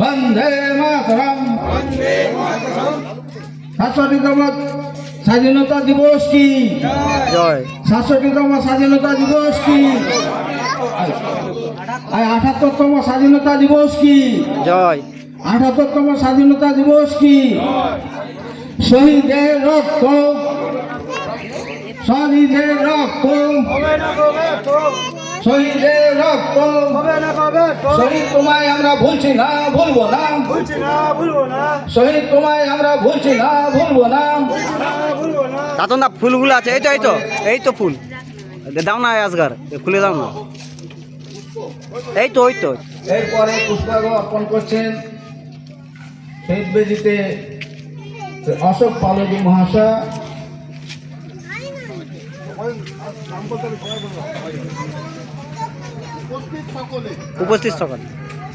বন্দে মাতরম। 67তম স্বাধীনতা দিবস কি জয়। 67তম স্বাধীনতা দিবস কি 78তম স্বাধীনতা দিবস কি জয়। 78তম স্বাধীনতা দিবস কি শহীদের রক্ত, শহীদের রক্ত, শহীদের রক্ত, শহীদ তোমায় আমরা ভুলছি না, ভুলবো না, শহীদ তোমায় আমরা ভুলছি না, ভুলবো না। দাতন দা ফুলগুলো আছে, এই তো এই তো এই তো ফুল দাও না আজগার, খুলে দাও না, এই তো ওই তো। এরপরে পুষ্পার্ঘ অর্পণ করছেন শহীদ বেদিতে অশোক পালজি মহাশয়। উপস্থিত সকলে।